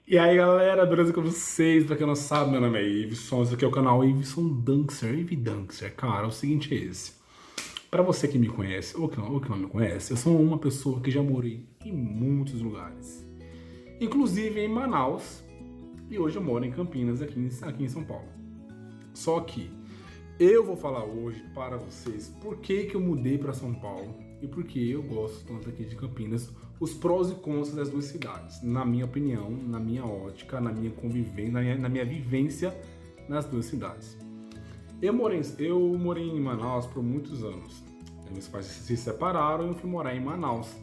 E aí galera, beleza com vocês? Pra quem não sabe, meu nome é Iveson, esse aqui é o canal Iveson Dankser, Dankser. Cara, o seguinte é esse. Pra você que me conhece ou que não me conhece, eu sou uma pessoa que já morei em muitos lugares. Inclusive em Manaus, e hoje eu moro em Campinas, aqui em São Paulo. Só que eu vou falar hoje para vocês por que eu mudei para São Paulo e por que eu gosto tanto aqui de Campinas, os prós e contras das duas cidades, na minha opinião, na minha ótica, na minha convivência, na minha vivência nas duas cidades. Eu morei em Manaus por muitos anos. Meus pais se separaram e eu fui morar em Manaus.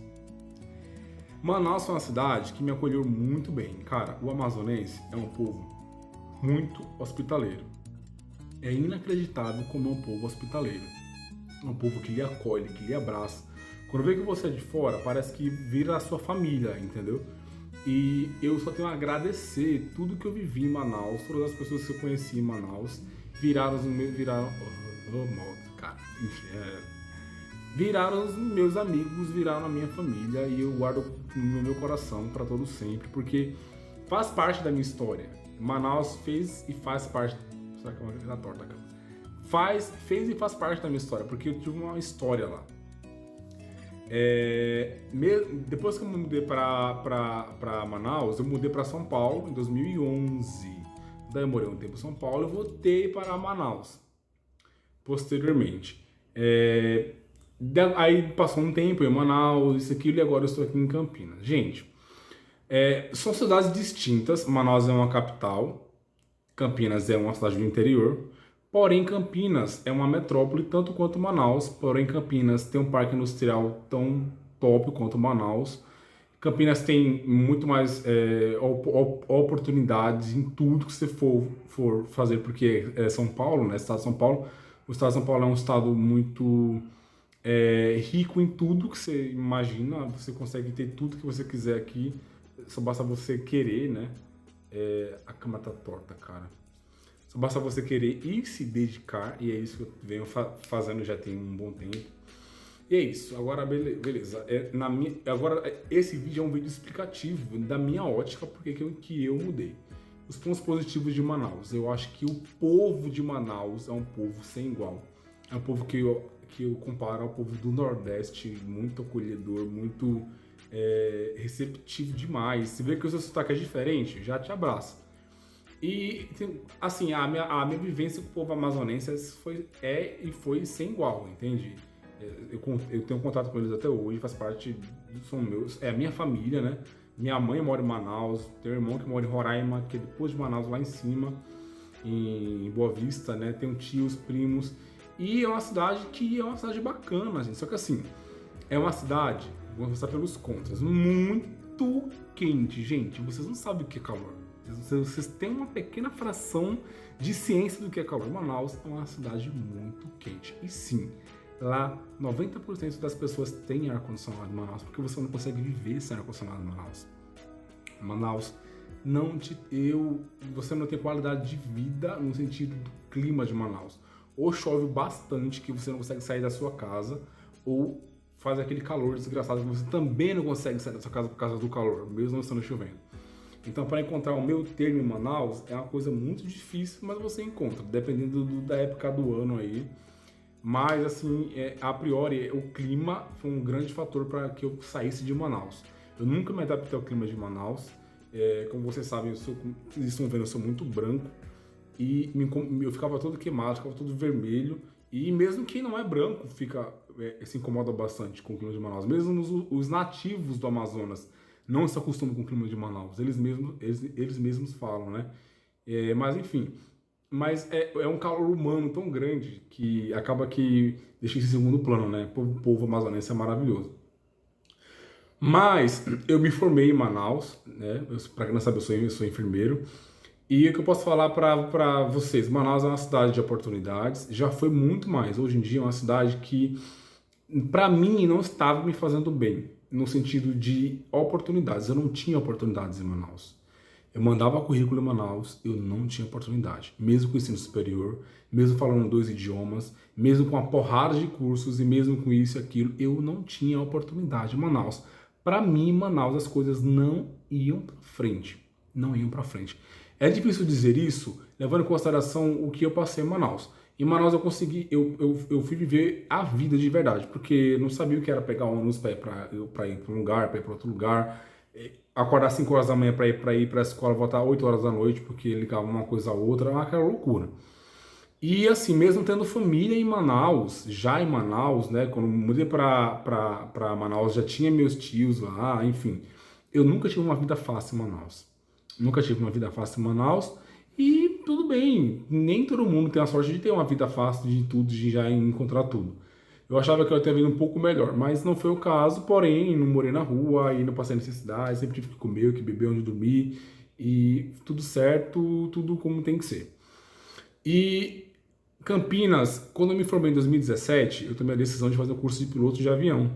Manaus é uma cidade que me acolheu muito bem. Cara, o amazonense é um povo muito hospitaleiro. É inacreditável como é um povo hospitaleiro. É um povo que lhe acolhe, que lhe abraça. Quando vê que você é de fora, parece que vira a sua família, entendeu? E eu só tenho a agradecer tudo que eu vivi em Manaus, todas as pessoas que eu conheci em Manaus, viraram os meus. Cara, enfim, viraram os meus amigos, viraram a minha família e eu guardo no meu coração para todo sempre, porque faz parte da minha história. Manaus fez e faz parte. Será que é uma torta, cara? Fez e faz parte da minha história, porque eu tive uma história lá. Depois que eu me mudei pra Manaus, eu mudei pra São Paulo em 2011. Daí eu morei um tempo em São Paulo e voltei para Manaus posteriormente. Aí passou um tempo em Manaus, isso, aquilo, e agora eu estou aqui em Campinas. Gente, são cidades distintas. Manaus é uma capital, Campinas é uma cidade do interior. Porém, Campinas é uma metrópole tanto quanto Manaus. Porém, Campinas tem um parque industrial tão top quanto Manaus. Campinas tem muito mais oportunidades em tudo que você for fazer, porque é São Paulo, né? Estado de São Paulo. O estado de São Paulo é um estado muito rico em tudo que você imagina. Você consegue ter tudo que você quiser aqui. Só basta você querer, né? A cama tá torta, cara. Só basta você querer e se dedicar, e é isso que eu venho fazendo já tem um bom tempo. E é isso, agora beleza. Agora, esse vídeo é um vídeo explicativo da minha ótica, porque que eu mudei. Os pontos positivos de Manaus. Eu acho que o povo de Manaus é um povo sem igual. É um povo que eu comparo ao povo do Nordeste, muito acolhedor, muito receptivo demais. Se vê que o seu sotaque é diferente, já te abraça. E, assim, a minha vivência com o povo amazonense foi sem igual, entende? Eu tenho contato com eles até hoje, faz parte, são meus, é a minha família, né? Minha mãe mora em Manaus, tenho um irmão que mora em Roraima, que é depois de Manaus, lá em cima, em Boa Vista, né? Tenho tios, primos, e é uma cidade que é uma cidade bacana, gente. Só que, assim, é uma cidade, vou começar pelos contras, muito quente, gente. Vocês não sabem o que é calor. Vocês têm uma pequena fração de ciência do que é calor. Manaus é uma cidade muito quente. E sim, lá 90% das pessoas têm ar-condicionado em Manaus, porque você não consegue viver sem ar-condicionado em Manaus. Manaus você não tem qualidade de vida no sentido do clima de Manaus. Ou chove bastante que você não consegue sair da sua casa, ou faz aquele calor desgraçado que você também não consegue sair da sua casa por causa do calor, mesmo não estando chovendo. Então, para encontrar o meu termo em Manaus é uma coisa muito difícil, mas você encontra, dependendo da época do ano aí. Mas, assim, a priori, o clima foi um grande fator para que eu saísse de Manaus. Eu nunca me adaptei ao clima de Manaus. Como vocês sabem, vocês estão vendo, eu sou muito branco. E eu ficava todo queimado, ficava todo vermelho. E mesmo quem não é branco se incomoda bastante com o clima de Manaus. Mesmo os nativos do Amazonas não se acostumam com o clima de Manaus. Eles mesmos falam, né? Mas enfim, é um calor humano tão grande que acaba que deixa isso em segundo plano, né? O povo amazonense é maravilhoso. Mas eu me formei em Manaus, né? Para quem não sabe, eu sou enfermeiro. E o que eu posso falar para vocês? Manaus é uma cidade de oportunidades, já foi muito mais. Hoje em dia é uma cidade que, para mim, não estava me fazendo bem, no sentido de oportunidades. Eu não tinha oportunidades em Manaus. Eu mandava currículo em Manaus, eu não tinha oportunidade. Mesmo com o ensino superior, mesmo falando dois idiomas, mesmo com uma porrada de cursos e mesmo com isso e aquilo, eu não tinha oportunidade em Manaus. Para mim, em Manaus, as coisas não iam para frente. não iam para frente. É difícil dizer isso, levando em consideração o que eu passei em Manaus. Em Manaus eu consegui, eu fui viver a vida de verdade, porque não sabia o que era pegar ônibus para ir para um lugar, para ir para outro lugar, acordar 5 horas da manhã para ir para a escola, voltar 8 horas da noite, porque ligava uma coisa a outra, era aquela loucura. E assim, mesmo tendo família em Manaus, já em Manaus, né, quando eu mudei para Manaus, já tinha meus tios lá, enfim, eu nunca tive uma vida fácil em Manaus. Nunca tive uma vida fácil em Manaus. E tudo bem, nem todo mundo tem a sorte de ter uma vida fácil de tudo, de já encontrar tudo. Eu achava que eu ia ter vida um pouco melhor, mas não foi o caso, porém, não morei na rua, e não passei necessidade, sempre tive que comer, que beber, onde dormir, e tudo certo, tudo como tem que ser. E Campinas, quando eu me formei em 2017, eu tomei a decisão de fazer o curso de piloto de avião.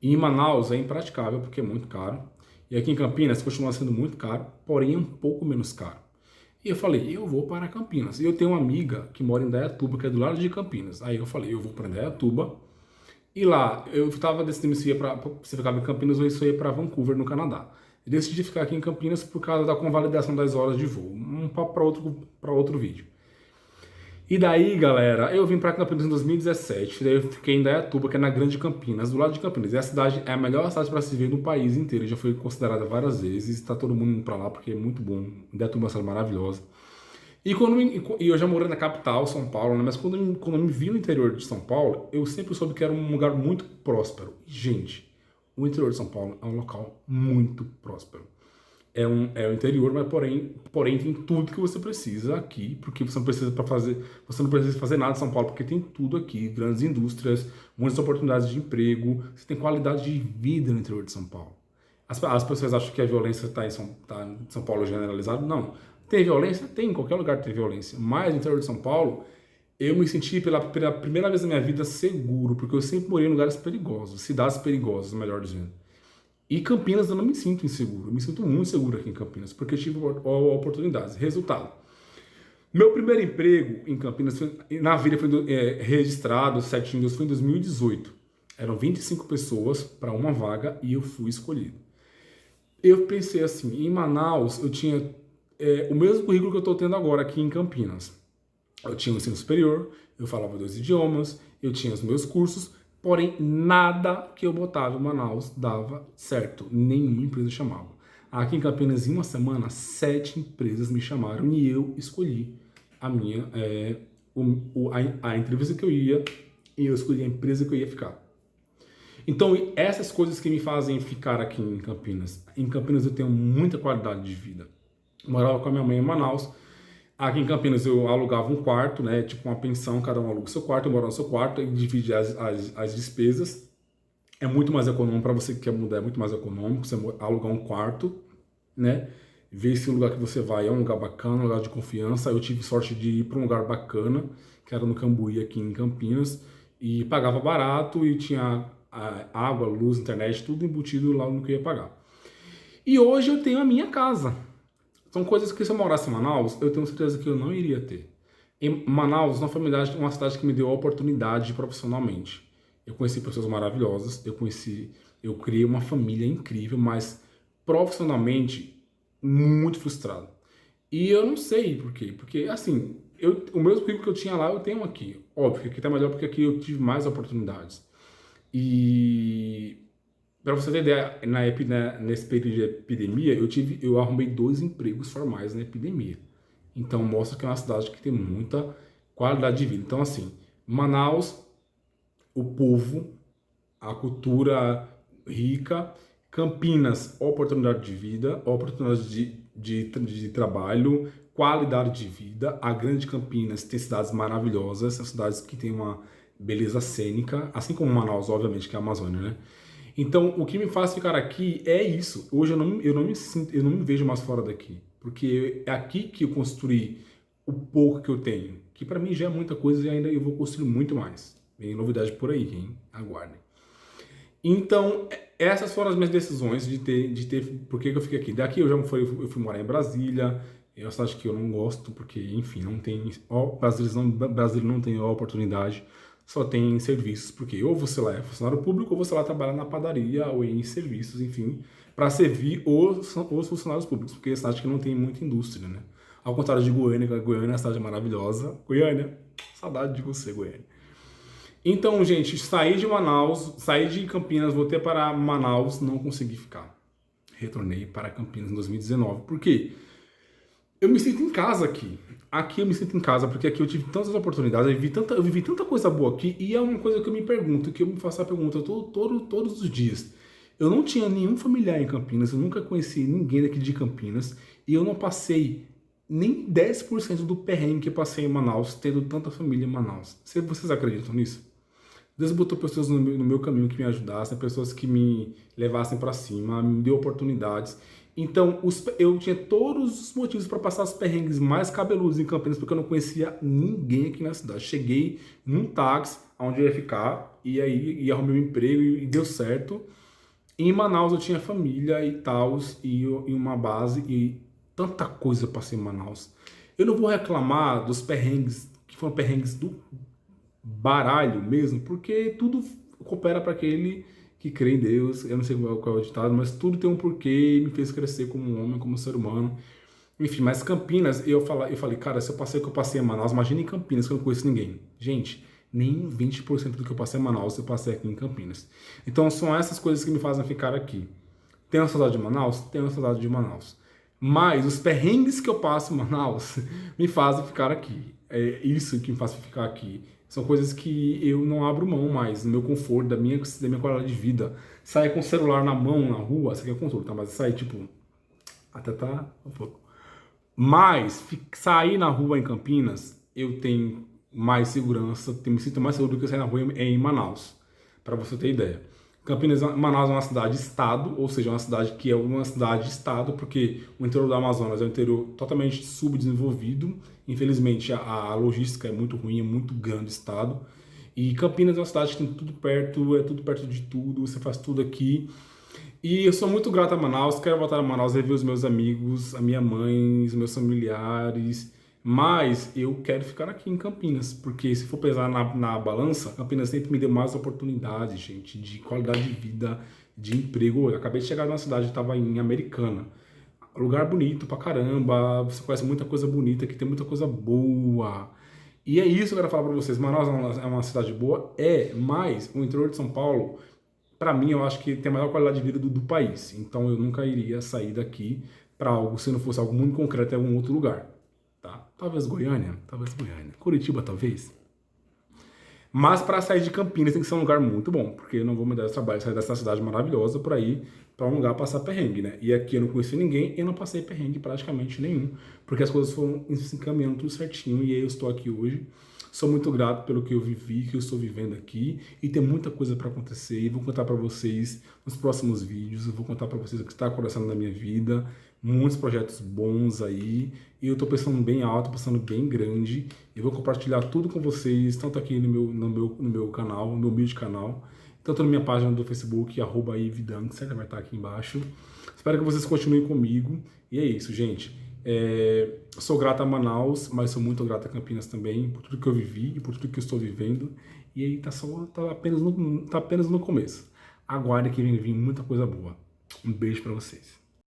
E em Manaus é impraticável, porque é muito caro. E aqui em Campinas continua sendo muito caro, porém é um pouco menos caro. E eu falei, eu vou para Campinas. E eu tenho uma amiga que mora em Indaiatuba, que é do lado de Campinas. Aí eu falei, eu vou para Indaiatuba. E lá, eu estava decidindo se você ficava em Campinas ou se eu ia para Vancouver, no Canadá. Eu decidi ficar aqui em Campinas por causa da convalidação das horas de voo. Um papo para outro vídeo. E daí, galera, eu vim para Campinas em 2017, daí eu fiquei em Indaiatuba, que é na Grande Campinas, do lado de Campinas. E a cidade é a melhor cidade para se ver no país inteiro, já foi considerada várias vezes, está todo mundo indo para lá porque é muito bom. Indaiatuba é uma cidade maravilhosa. E eu já morei na capital, São Paulo, né? Mas quando eu me vi no interior de São Paulo, eu sempre soube que era um lugar muito próspero. Você o interior de São Paulo é um local muito próspero. É o interior, mas porém tem tudo que você precisa aqui, porque você não precisa fazer nada em São Paulo, porque tem tudo aqui, grandes indústrias, muitas oportunidades de emprego, você tem qualidade de vida no interior de São Paulo. As pessoas acham que a violência está em São Paulo generalizado, não. Tem violência? Tem, em qualquer lugar tem violência, mas no interior de São Paulo, eu me senti pela primeira vez na minha vida seguro, porque eu sempre morei em lugares perigosos, cidades perigosas, melhor dizendo. E Campinas eu não me sinto inseguro, eu me sinto muito seguro aqui em Campinas, porque eu tive oportunidades. Resultado, meu primeiro emprego em Campinas, na vida foi registrado certinho, foi em 2018. Eram 25 pessoas para uma vaga e eu fui escolhido. Eu pensei assim, em Manaus eu tinha o mesmo currículo que eu estou tendo agora aqui em Campinas. Eu tinha um ensino superior, eu falava 2 idiomas, eu tinha os meus cursos, porém, nada que eu botava em Manaus dava certo. Nenhuma empresa chamava. Aqui em Campinas, em uma semana, 7 empresas me chamaram e eu escolhi a minha, a entrevista que eu ia e eu escolhi a empresa que eu ia ficar. Então, essas coisas que me fazem ficar aqui em Campinas. Em Campinas eu tenho muita qualidade de vida. Eu morava com a minha mãe em Manaus. Aqui em Campinas eu alugava um quarto, né? Tipo uma pensão, cada um aluga o seu quarto, eu moro no seu quarto e divide as despesas. É muito mais econômico para você que quer mudar, é muito mais econômico você alugar um quarto, né? Ver se o lugar que você vai é um lugar bacana, um lugar de confiança. Eu tive sorte de ir para um lugar bacana, que era no Cambuí, aqui em Campinas, e pagava barato e tinha água, luz, internet, tudo embutido lá no que eu ia pagar. E hoje eu tenho a minha casa. São coisas que se eu morasse em Manaus, eu tenho certeza que eu não iria ter. Em Manaus, uma cidade que me deu a oportunidade profissionalmente. Eu conheci pessoas maravilhosas, eu criei uma família incrível, mas profissionalmente muito frustrado. E eu não sei por quê, porque assim, o mesmo currículo que eu tinha lá, eu tenho aqui. Óbvio que aqui tá melhor porque aqui eu tive mais oportunidades. E para você ter ideia, nesse período de epidemia, eu arrumei 2 empregos formais na epidemia. Então mostra que é uma cidade que tem muita qualidade de vida. Então assim, Manaus, o povo, a cultura rica, Campinas, oportunidade de vida, oportunidade de trabalho, qualidade de vida. A Grande Campinas tem cidades maravilhosas, são cidades que têm uma beleza cênica, assim como Manaus, obviamente, que é a Amazônia, né? Então, o que me faz ficar aqui é isso. Hoje eu não me vejo mais fora daqui, porque é aqui que eu construí o pouco que eu tenho, que para mim já é muita coisa e ainda eu vou construir muito mais. Vem novidade por aí, hein? Aguardem. Então, essas foram as minhas decisões de ter por que eu fiquei aqui. Daqui eu fui morar em Brasília, é uma cidade que eu não gosto, porque, enfim, não tem, Brasília não tem oportunidade, só tem serviços, porque ou você lá é funcionário público, ou você lá trabalha na padaria, ou em serviços, enfim, para servir os funcionários públicos, porque é cidade que não tem muita indústria, né? Ao contrário de Goiânia, que Goiânia é uma cidade maravilhosa. Goiânia, saudade de você, Goiânia. Então, gente, saí de Manaus, saí de Campinas, voltei para Manaus, não consegui ficar. Retornei para Campinas em 2019. Por quê? Eu me sinto em casa aqui. Aqui eu me sinto em casa, porque aqui eu tive tantas oportunidades, eu vivi tanta coisa boa aqui, e é uma coisa que eu me pergunto, que eu me faço a pergunta todos os dias. Eu não tinha nenhum familiar em Campinas, eu nunca conheci ninguém daqui de Campinas, e eu não passei nem 10% do perrengue que eu passei em Manaus, tendo tanta família em Manaus. Vocês acreditam nisso? Deus botou pessoas no meu caminho que me ajudassem, pessoas que me levassem para cima, me deu oportunidades. Então, eu tinha todos os motivos para passar os perrengues mais cabeludos em Campinas, porque eu não conhecia ninguém aqui na cidade. Cheguei num táxi, onde eu ia ficar, e aí ia arrumar um emprego e deu certo. Em Manaus eu tinha família e tal, e uma base, e tanta coisa eu passei em Manaus. Eu não vou reclamar dos perrengues, que foram perrengues do baralho mesmo, porque tudo coopera para aquele que crê em Deus. Eu não sei qual é o ditado, mas tudo tem um porquê e me fez crescer como um homem, como ser humano. Enfim, mas Campinas, eu falei, cara, se eu passei o que eu passei em Manaus, imagina em Campinas, que eu não conheço ninguém. Gente, nem 20% do que eu passei em Manaus eu passei aqui em Campinas. Então são essas coisas que me fazem ficar aqui. Tenho uma saudade de Manaus? Tenho uma saudade de Manaus. Mas os perrengues que eu passo em Manaus me fazem ficar aqui. É isso que me faz ficar aqui. São coisas que eu não abro mão mais, do meu conforto, da minha qualidade de vida. Sair com o celular na mão, na rua, isso aqui é controle, tá? Mas sair, tipo, até tá um pouco. Mas sair na rua em Campinas, eu tenho mais segurança, me sinto mais seguro do que sair na rua em Manaus, para você ter ideia. Manaus é uma cidade-estado, ou seja, uma cidade que é uma cidade-estado, porque o interior do Amazonas é um interior totalmente subdesenvolvido. Infelizmente, a logística é muito ruim, é muito grande o estado. E Campinas é uma cidade que tem tudo perto, é tudo perto de tudo, você faz tudo aqui. E eu sou muito grato a Manaus, quero voltar a Manaus, rever os meus amigos, a minha mãe, os meus familiares. Mas eu quero ficar aqui em Campinas, porque se for pesar na balança, Campinas sempre me deu mais oportunidades, gente, de qualidade de vida, de emprego. Eu acabei de chegar numa cidade, estava em Americana. Lugar bonito pra caramba, você conhece muita coisa bonita, aqui tem muita coisa boa. E é isso que eu quero falar pra vocês. Manaus é uma cidade boa? É, mas o interior de São Paulo, pra mim, eu acho que tem a maior qualidade de vida do país. Então eu nunca iria sair daqui pra algo, se não fosse algo muito concreto em algum outro lugar. Tá? Talvez Goiânia, Curitiba, talvez. Mas para sair de Campinas tem que ser um lugar muito bom, porque eu não vou me dar esse trabalho de sair dessa cidade maravilhosa para ir para um lugar passar perrengue, né? E aqui eu não conheci ninguém, eu não passei perrengue praticamente nenhum, porque as coisas foram se encaminhando tudo certinho e aí eu estou aqui hoje. Sou muito grato pelo que eu vivi, que eu estou vivendo aqui, e tem muita coisa para acontecer, e vou contar para vocês nos próximos vídeos, eu vou contar para vocês o que está acontecendo na minha vida, muitos projetos bons aí, e eu estou pensando bem alto, pensando bem grande, e vou compartilhar tudo com vocês, tanto aqui no meu canal, no meu vídeo canal, tanto na minha página do Facebook, @ividancer, vai estar aqui embaixo. Espero que vocês continuem comigo, e é isso, gente. Sou grato a Manaus, mas sou muito grato a Campinas também, por tudo que eu vivi e por tudo que eu estou vivendo. E aí tá apenas no começo. Aguarde que vem vir muita coisa boa. Um beijo pra vocês.